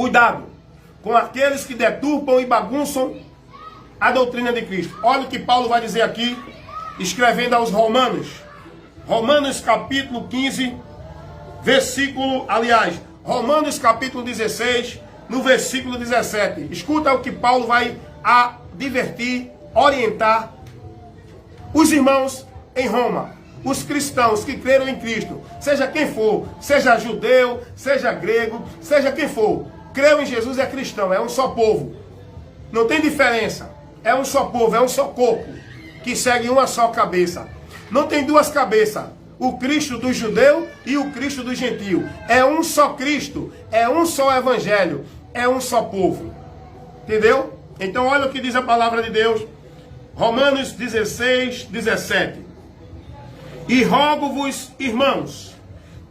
Cuidado com aqueles que deturpam e bagunçam a doutrina de Cristo. Olha o que Paulo vai dizer aqui, escrevendo aos Romanos. Romanos capítulo 15, Romanos capítulo 16, no versículo 17. Escuta o que Paulo vai advertir, orientar os irmãos em Roma, os cristãos que creram em Cristo, seja quem for, seja judeu, seja grego, seja quem for, creu em Jesus é cristão, é um só povo, não tem diferença, é um só povo, é um só corpo, que segue uma só cabeça, não tem duas cabeças, o Cristo do judeu e o Cristo do gentio, é um só Cristo, é um só evangelho, é um só povo, entendeu? Então olha o que diz a palavra de Deus, Romanos 16, 17. E rogo-vos, irmãos,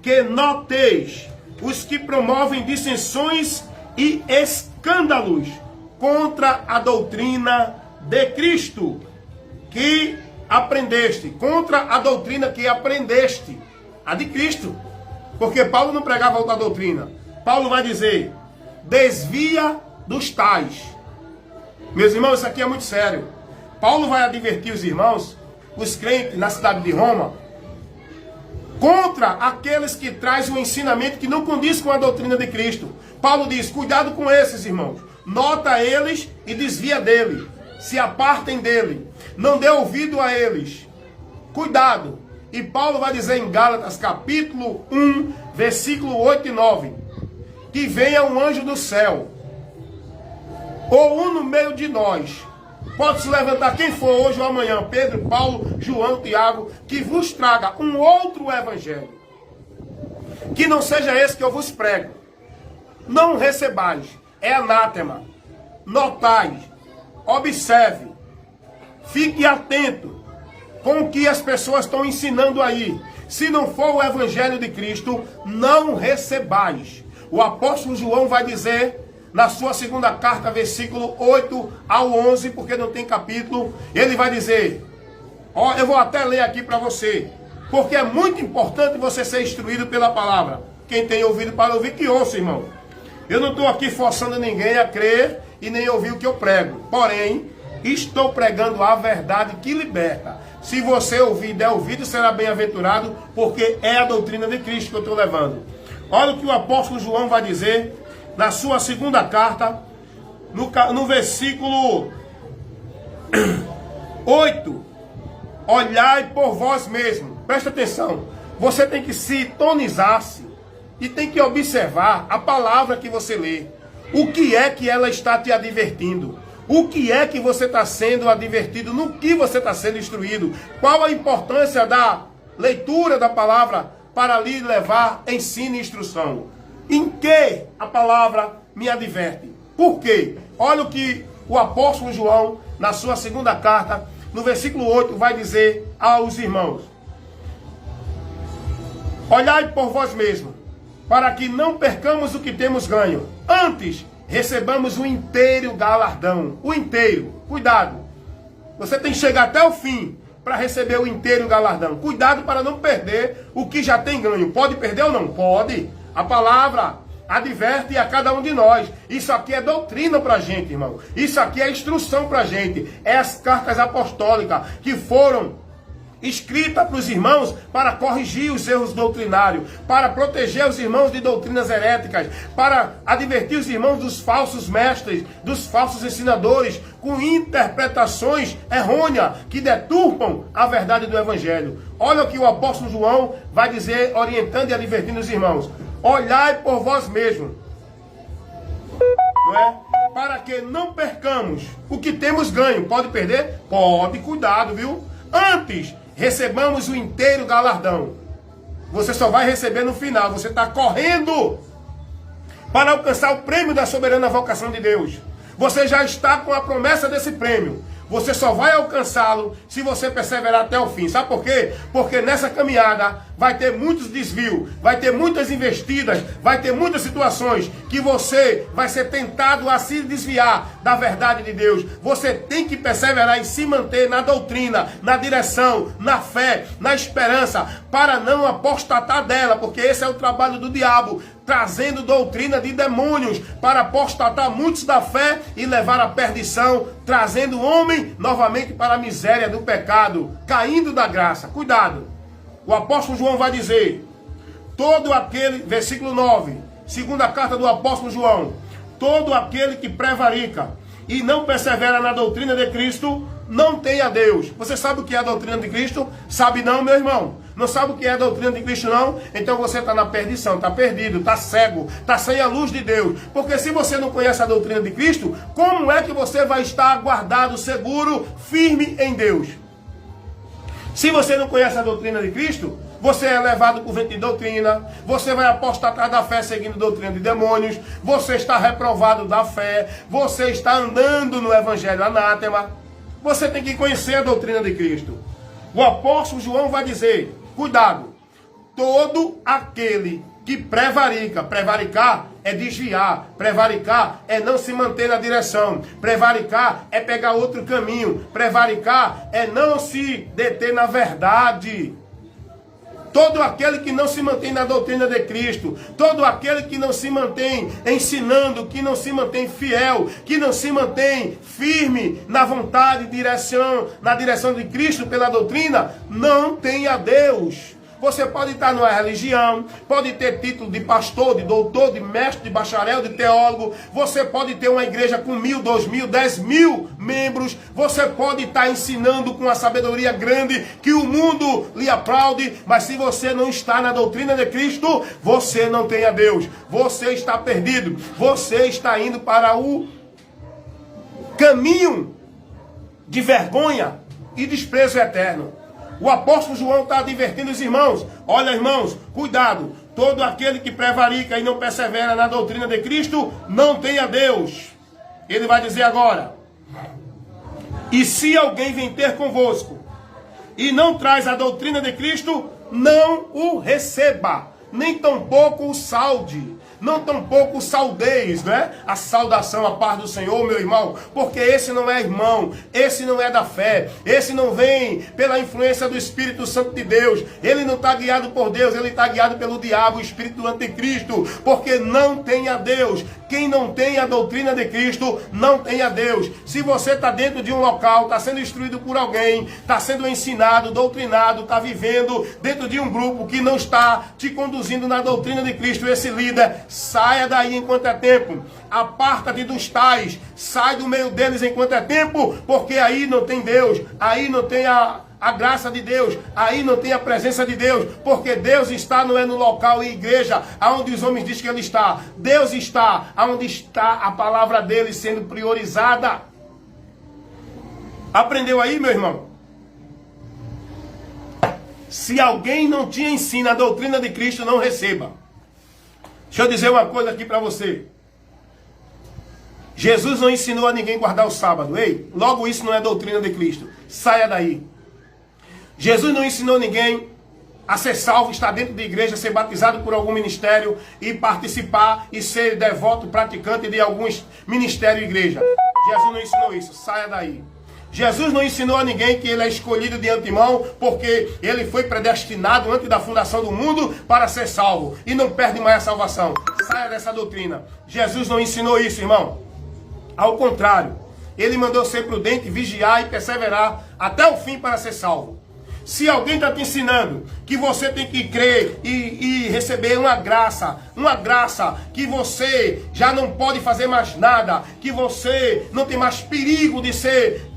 que noteis os que promovem dissensões e escândalos contra a doutrina de Cristo, que aprendeste, contra a doutrina que aprendeste, a de Cristo. Porque Paulo não pregava outra doutrina. Paulo vai dizer, desvia dos tais. Meus irmãos, isso aqui é muito sério. Paulo vai advertir os irmãos, os crentes na cidade de Roma, contra aqueles que trazem um ensinamento que não condiz com a doutrina de Cristo. Paulo diz, cuidado com esses irmãos. Nota eles e desvia dele. Se apartem dele. Não dê ouvido a eles. Cuidado. E Paulo vai dizer em Gálatas capítulo 1, versículo 8 e 9. Que venha um anjo do céu, ou um no meio de nós. Pode se levantar quem for hoje ou amanhã, Pedro, Paulo, João, Tiago, que vos traga um outro evangelho, que não seja esse que eu vos prego. Não recebais, é anátema. Notai, observe, fique atento com o que as pessoas estão ensinando aí. Se não for o evangelho de Cristo, não recebais. O apóstolo João vai dizer na sua segunda carta, versículo 8 ao 11, porque não tem capítulo, ele vai dizer, ó, eu vou até ler aqui para você, porque é muito importante você ser instruído pela palavra. Quem tem ouvido para ouvir, que ouça, irmão. Eu não estou aqui forçando ninguém a crer e nem ouvir o que eu prego, porém, estou pregando a verdade que liberta. Se você ouvir e der ouvido, será bem-aventurado, porque é a doutrina de Cristo que eu estou levando. Olha o que o apóstolo João vai dizer na sua segunda carta, no versículo 8. Olhai por vós mesmos. Presta atenção. Você tem que sintonizar-se e tem que observar a palavra que você lê. O que é que ela está te advertindo? O que é que você está sendo advertido? No que você está sendo instruído? Qual a importância da leitura da palavra para lhe levar ensino e instrução? Em que a palavra me adverte? Por quê? Olha o que o apóstolo João, na sua segunda carta, no versículo 8, vai dizer aos irmãos. Olhai por vós mesmos, para que não percamos o que temos ganho. Antes, recebamos o inteiro galardão. O inteiro. Cuidado. Você tem que chegar até o fim para receber o inteiro galardão. Cuidado para não perder o que já tem ganho. Pode perder ou não? Pode. A palavra adverte a cada um de nós. Isso aqui é doutrina para a gente, irmão. Isso aqui é instrução para a gente. É as cartas apostólicas que foram escritas para os irmãos para corrigir os erros doutrinários, para proteger os irmãos de doutrinas heréticas, para advertir os irmãos dos falsos mestres, dos falsos ensinadores, com interpretações errôneas que deturpam a verdade do evangelho. Olha o que o apóstolo João vai dizer, orientando e advertindo os irmãos. Olhai por vós mesmos, não é? Para que não percamos o que temos ganho. Pode perder? Pode, cuidado, viu? Antes, recebamos o inteiro galardão. Você só vai receber no final. Você está correndo para alcançar o prêmio da soberana vocação de Deus. Você já está com a promessa desse prêmio. Você só vai alcançá-lo se você perseverar até o fim. Sabe por quê? Porque nessa caminhada vai ter muitos desvios, vai ter muitas investidas, vai ter muitas situações que você vai ser tentado a se desviar da verdade de Deus. Você tem que perseverar e se manter na doutrina, na direção, na fé, na esperança, para não apostatar dela, porque esse é o trabalho do diabo. trazendo doutrina de demônios para apostatar muitos da fé e levar à perdição, trazendo o homem novamente para a miséria do pecado, caindo da graça. Cuidado. O apóstolo João vai dizer, todo aquele, versículo 9, segunda carta do apóstolo João, todo aquele que prevarica e não persevera na doutrina de Cristo, não tem a Deus. Você sabe o que é a doutrina de Cristo? Sabe não, meu irmão? Não sabe o que é a doutrina de Cristo não? Então você está na perdição, está perdido, está cego, está sem a luz de Deus. Porque se você não conhece a doutrina de Cristo, como é que você vai estar guardado, seguro, firme em Deus? Se você não conhece a doutrina de Cristo, você é levado por vento de doutrina, você vai apostatar da fé seguindo doutrina de demônios, você está reprovado da fé, você está andando no evangelho anátema. Você tem que conhecer a doutrina de Cristo. O apóstolo João vai dizer, cuidado, todo aquele que prevarica, prevaricar é desviar, prevaricar é não se manter na direção, prevaricar é pegar outro caminho, prevaricar é não se deter na verdade. Todo aquele que não se mantém na doutrina de Cristo, todo aquele que não se mantém ensinando, que não se mantém fiel, que não se mantém firme na vontade, na direção de Cristo pela doutrina, não tem a Deus. Você pode estar numa religião, pode ter título de pastor, de doutor, de mestre, de bacharel, de teólogo. Você pode ter uma igreja com 1.000, 2.000, 10.000 membros. Você pode estar ensinando com uma sabedoria grande que o mundo lhe aplaude. Mas se você não está na doutrina de Cristo, você não tem a Deus. Você está perdido. Você está indo para o caminho de vergonha e desprezo eterno. O apóstolo João está advertindo os irmãos. Olha, irmãos, cuidado. Todo aquele que prevarica e não persevera na doutrina de Cristo, não tem a Deus. Ele vai dizer agora. E se alguém vem ter convosco e não traz a doutrina de Cristo, não o receba, nem tampouco o saude. Não tampouco o saudeis, né? A saudação, a paz do Senhor, meu irmão. Porque esse não é irmão, esse não é da fé, esse não vem pela influência do Espírito Santo de Deus. Ele não está guiado por Deus, ele está guiado pelo diabo, o Espírito do Anticristo. Porque não tem a Deus. Quem não tem a doutrina de Cristo, não tem a Deus. Se você está dentro de um local, está sendo instruído por alguém, está sendo ensinado, doutrinado, está vivendo dentro de um grupo que não está te conduzindo na doutrina de Cristo, esse líder, saia daí enquanto é tempo. Aparta-te dos tais. Sai do meio deles enquanto é tempo. Porque aí não tem Deus. Aí não tem a graça de Deus. Aí não tem a presença de Deus. Porque Deus está, não é no local e igreja aonde os homens dizem que Ele está. Deus está aonde está a palavra dele sendo priorizada. Aprendeu aí, meu irmão? Se alguém não te ensina a doutrina de Cristo, não receba. Deixa eu dizer uma coisa aqui para você. Jesus não ensinou a ninguém guardar o sábado. Ei, logo isso não é doutrina de Cristo. Saia daí. Jesus não ensinou ninguém a ser salvo, estar dentro de igreja, ser batizado por algum ministério e participar e ser devoto, praticante de algum ministério e igreja. Jesus não ensinou isso. Saia daí. Jesus não ensinou a ninguém que ele é escolhido de antemão porque ele foi predestinado antes da fundação do mundo para ser salvo e não perde mais a salvação. Saia dessa doutrina. Jesus não ensinou isso, irmão. Ao contrário, ele mandou ser prudente, vigiar e perseverar até o fim para ser salvo. Se alguém está te ensinando que você tem que crer e receber uma graça que você já não pode fazer mais nada, que você não tem mais perigo de ser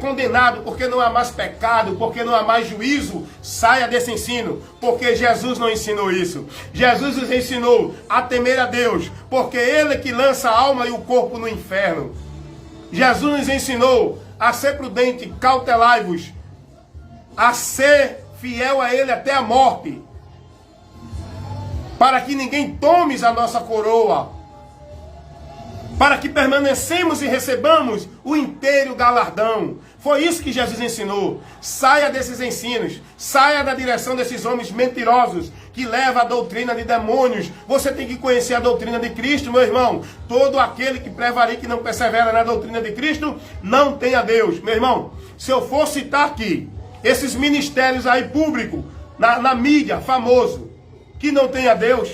condenado porque não há mais pecado, porque não há mais juízo, saia desse ensino, porque Jesus não ensinou isso. Jesus nos ensinou a temer a Deus, porque Ele é que lança a alma e o corpo no inferno. Jesus nos ensinou a ser prudente, cautelai-vos, a ser fiel a Ele até a morte, para que ninguém tome a nossa coroa, para que permanecemos e recebamos o inteiro galardão. Foi isso que Jesus ensinou. Saia desses ensinos, saia da direção desses homens mentirosos que levam a doutrina de demônios. Você tem que conhecer a doutrina de Cristo, meu irmão. Todo aquele que prevarica e não persevera na doutrina de Cristo, não tem a Deus. Meu irmão, se eu for citar aqui esses ministérios aí públicos, na mídia, famoso, que não tem a Deus,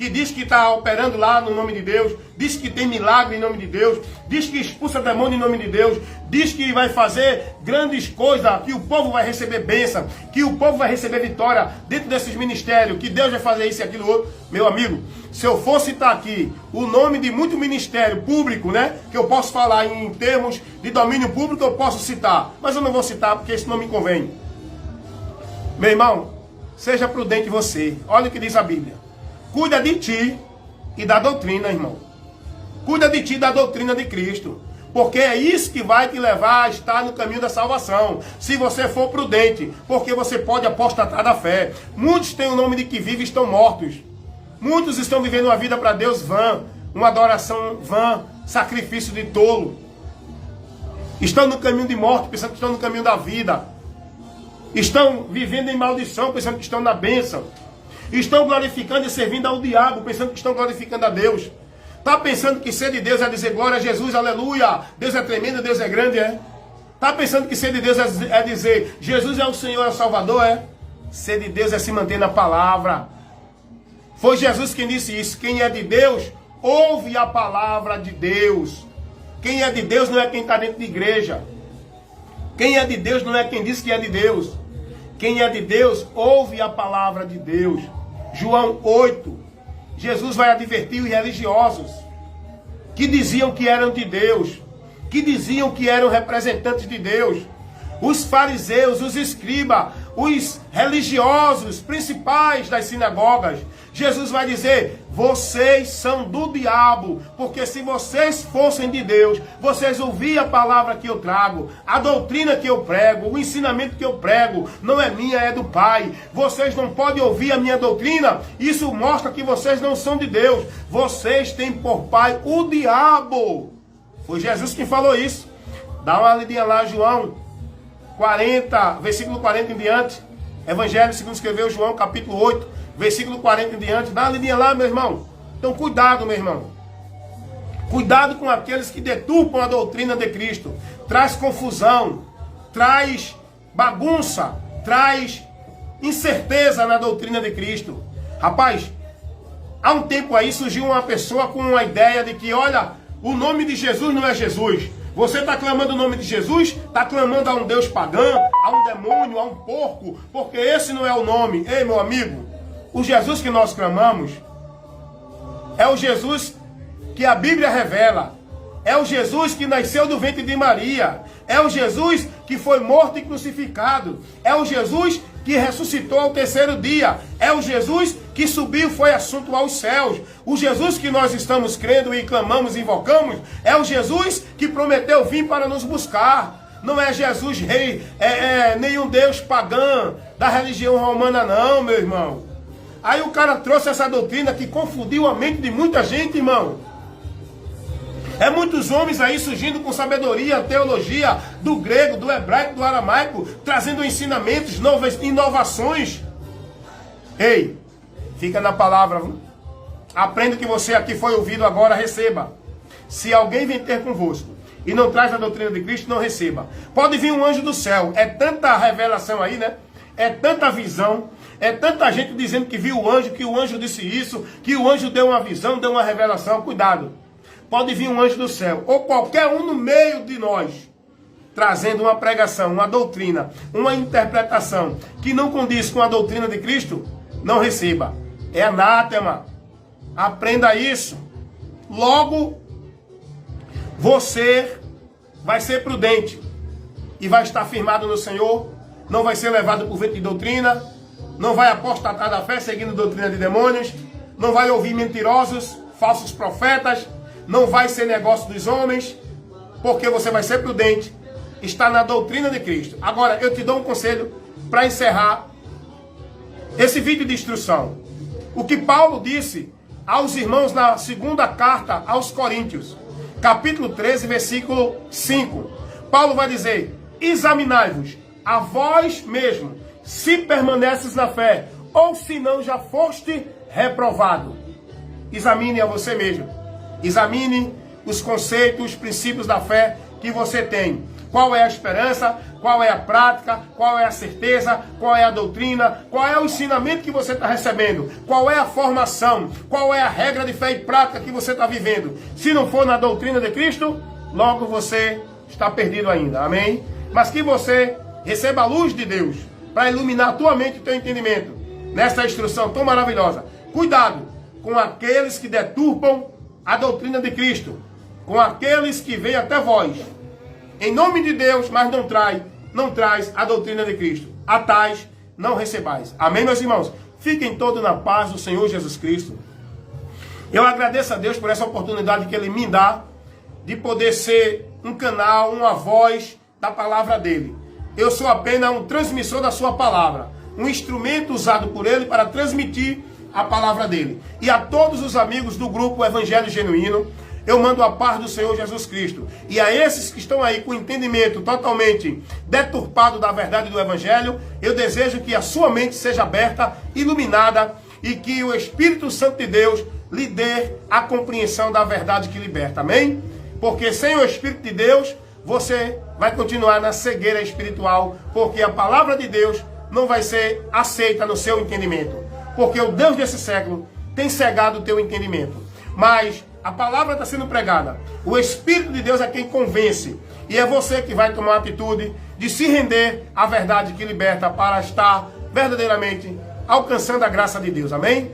que diz que está operando lá no nome de Deus, diz que tem milagre em nome de Deus, diz que expulsa demônio em nome de Deus, diz que vai fazer grandes coisas, que o povo vai receber bênção, que o povo vai receber vitória dentro desses ministérios, que Deus vai fazer isso e aquilo outro. Meu amigo, se eu for citar aqui o nome de muito ministério público, né, que eu posso falar em termos de domínio público, eu posso citar, mas eu não vou citar porque isso não me convém. Meu irmão, seja prudente você. Olha o que diz a Bíblia. Cuida de ti e da doutrina, irmão. Cuida de ti e da doutrina de Cristo. Porque é isso que vai te levar a estar no caminho da salvação. Se você for prudente. Porque você pode apostatar da fé. Muitos têm o nome de que vivem e estão mortos. Muitos estão vivendo uma vida para Deus vã. Uma adoração vã. Sacrifício de tolo. Estão no caminho de morte, pensando que estão no caminho da vida. Estão vivendo em maldição, pensando que estão na bênção. Estão glorificando e servindo ao diabo, pensando que estão glorificando a Deus. Está pensando que ser de Deus é dizer glória a Jesus, aleluia. Deus é tremendo, Deus é grande, é? Está pensando que ser de Deus é dizer Jesus é o Senhor, é o Salvador, é? Ser de Deus é se manter na palavra. Foi Jesus quem disse isso. Quem é de Deus, ouve a palavra de Deus. Quem é de Deus não é quem está dentro de igreja. Quem é de Deus não é quem diz que é de Deus. Quem é de Deus, ouve a palavra de Deus. João 8. Jesus vai advertir os religiosos que diziam que eram de Deus, que diziam que eram representantes de Deus. Os fariseus, os escribas, os religiosos principais das sinagogas. Jesus vai dizer, vocês são do diabo, porque se vocês fossem de Deus, vocês ouviam a palavra que eu trago, a doutrina que eu prego, o ensinamento que eu prego, não é minha, é do Pai. Vocês não podem ouvir a minha doutrina, isso mostra que vocês não são de Deus. Vocês têm por pai o diabo. Foi Jesus quem falou isso. Dá uma lidinha lá, João 40, versículo 40 em diante. Evangelho segundo escreveu João, capítulo 8, versículo 40 em diante. Dá uma lidinha lá, meu irmão. Então cuidado, meu irmão. Cuidado com aqueles que deturpam a doutrina de Cristo. Traz confusão, traz bagunça, traz incerteza na doutrina de Cristo. Rapaz, há um tempo aí surgiu uma pessoa com uma ideia de que, olha, o nome de Jesus não é Jesus. Você está clamando o nome de Jesus, está clamando a um Deus pagão, a um demônio, a um porco, porque esse não é o nome. Ei, meu amigo, o Jesus que nós clamamos é o Jesus que a Bíblia revela. É o Jesus que nasceu do ventre de Maria. É o Jesus que foi morto e crucificado. É o Jesus que ressuscitou ao terceiro dia. É o Jesus que subiu e foi assunto aos céus. O Jesus que nós estamos crendo e clamamos e invocamos é o Jesus que prometeu vir para nos buscar. Não é Jesus rei, nenhum Deus pagão da religião romana não, meu irmão. Aí o cara trouxe essa doutrina que confundiu a mente de muita gente, irmão. É muitos homens aí surgindo com sabedoria, teologia do grego, do hebraico, do aramaico, trazendo ensinamentos, novas inovações. Ei, fica na palavra. Aprenda que você aqui foi ouvido agora, receba. Se alguém vem ter convosco e não traz a doutrina de Cristo, não receba. Pode vir um anjo do céu. É tanta revelação aí, né? É tanta visão. É tanta gente dizendo que viu o anjo, que o anjo disse isso, que o anjo deu uma visão, deu uma revelação. Cuidado. Pode vir um anjo do céu, ou qualquer um no meio de nós, trazendo uma pregação, uma doutrina, uma interpretação que não condiz com a doutrina de Cristo, não receba. É anátema. Aprenda isso. Logo, você vai ser prudente e vai estar firmado no Senhor, não vai ser levado por vento de doutrina, não vai apostatar da fé seguindo doutrina de demônios, não vai ouvir mentirosos, falsos profetas, não vai ser negócio dos homens, porque você vai ser prudente, está na doutrina de Cristo. Agora, eu te dou um conselho para encerrar esse vídeo de instrução. O que Paulo disse aos irmãos na segunda carta aos Coríntios, capítulo 13, versículo 5. Paulo vai dizer, examinai-vos a vós mesmo, se permaneces na fé, ou se não já foste reprovado. Examine a você mesmo. Examine os conceitos, os princípios da fé que você tem. Qual é a esperança? Qual é a prática? Qual é a certeza? Qual é a doutrina? Qual é o ensinamento que você está recebendo? Qual é a formação? Qual é a regra de fé e prática que você está vivendo? Se não for na doutrina de Cristo, logo você está perdido ainda. Amém? Mas que você receba a luz de Deus para iluminar a tua mente e o teu entendimento nessa instrução tão maravilhosa. Cuidado com aqueles que deturpam a doutrina de Cristo, com aqueles que vêm até vós em nome de Deus, mas não traz a doutrina de Cristo. A tais não recebais. Amém, meus irmãos? Fiquem todos na paz do Senhor Jesus Cristo. Eu agradeço a Deus por essa oportunidade que Ele me dá de poder ser um canal, uma voz da palavra dEle. Eu sou apenas um transmissor da sua palavra, um instrumento usado por Ele para transmitir a palavra dEle. E a todos os amigos do grupo Evangelho Genuíno, eu mando a paz do Senhor Jesus Cristo. E a esses que estão aí com o entendimento totalmente deturpado da verdade do Evangelho, eu desejo que a sua mente seja aberta, iluminada, e que o Espírito Santo de Deus lhe dê a compreensão da verdade que liberta. Amém? Porque sem o Espírito de Deus, você vai continuar na cegueira espiritual, porque a palavra de Deus não vai ser aceita no seu entendimento. Porque o Deus desse século tem cegado o teu entendimento. Mas a palavra está sendo pregada. O Espírito de Deus é quem convence. E é você que vai tomar a atitude de se render à verdade que liberta para estar verdadeiramente alcançando a graça de Deus. Amém?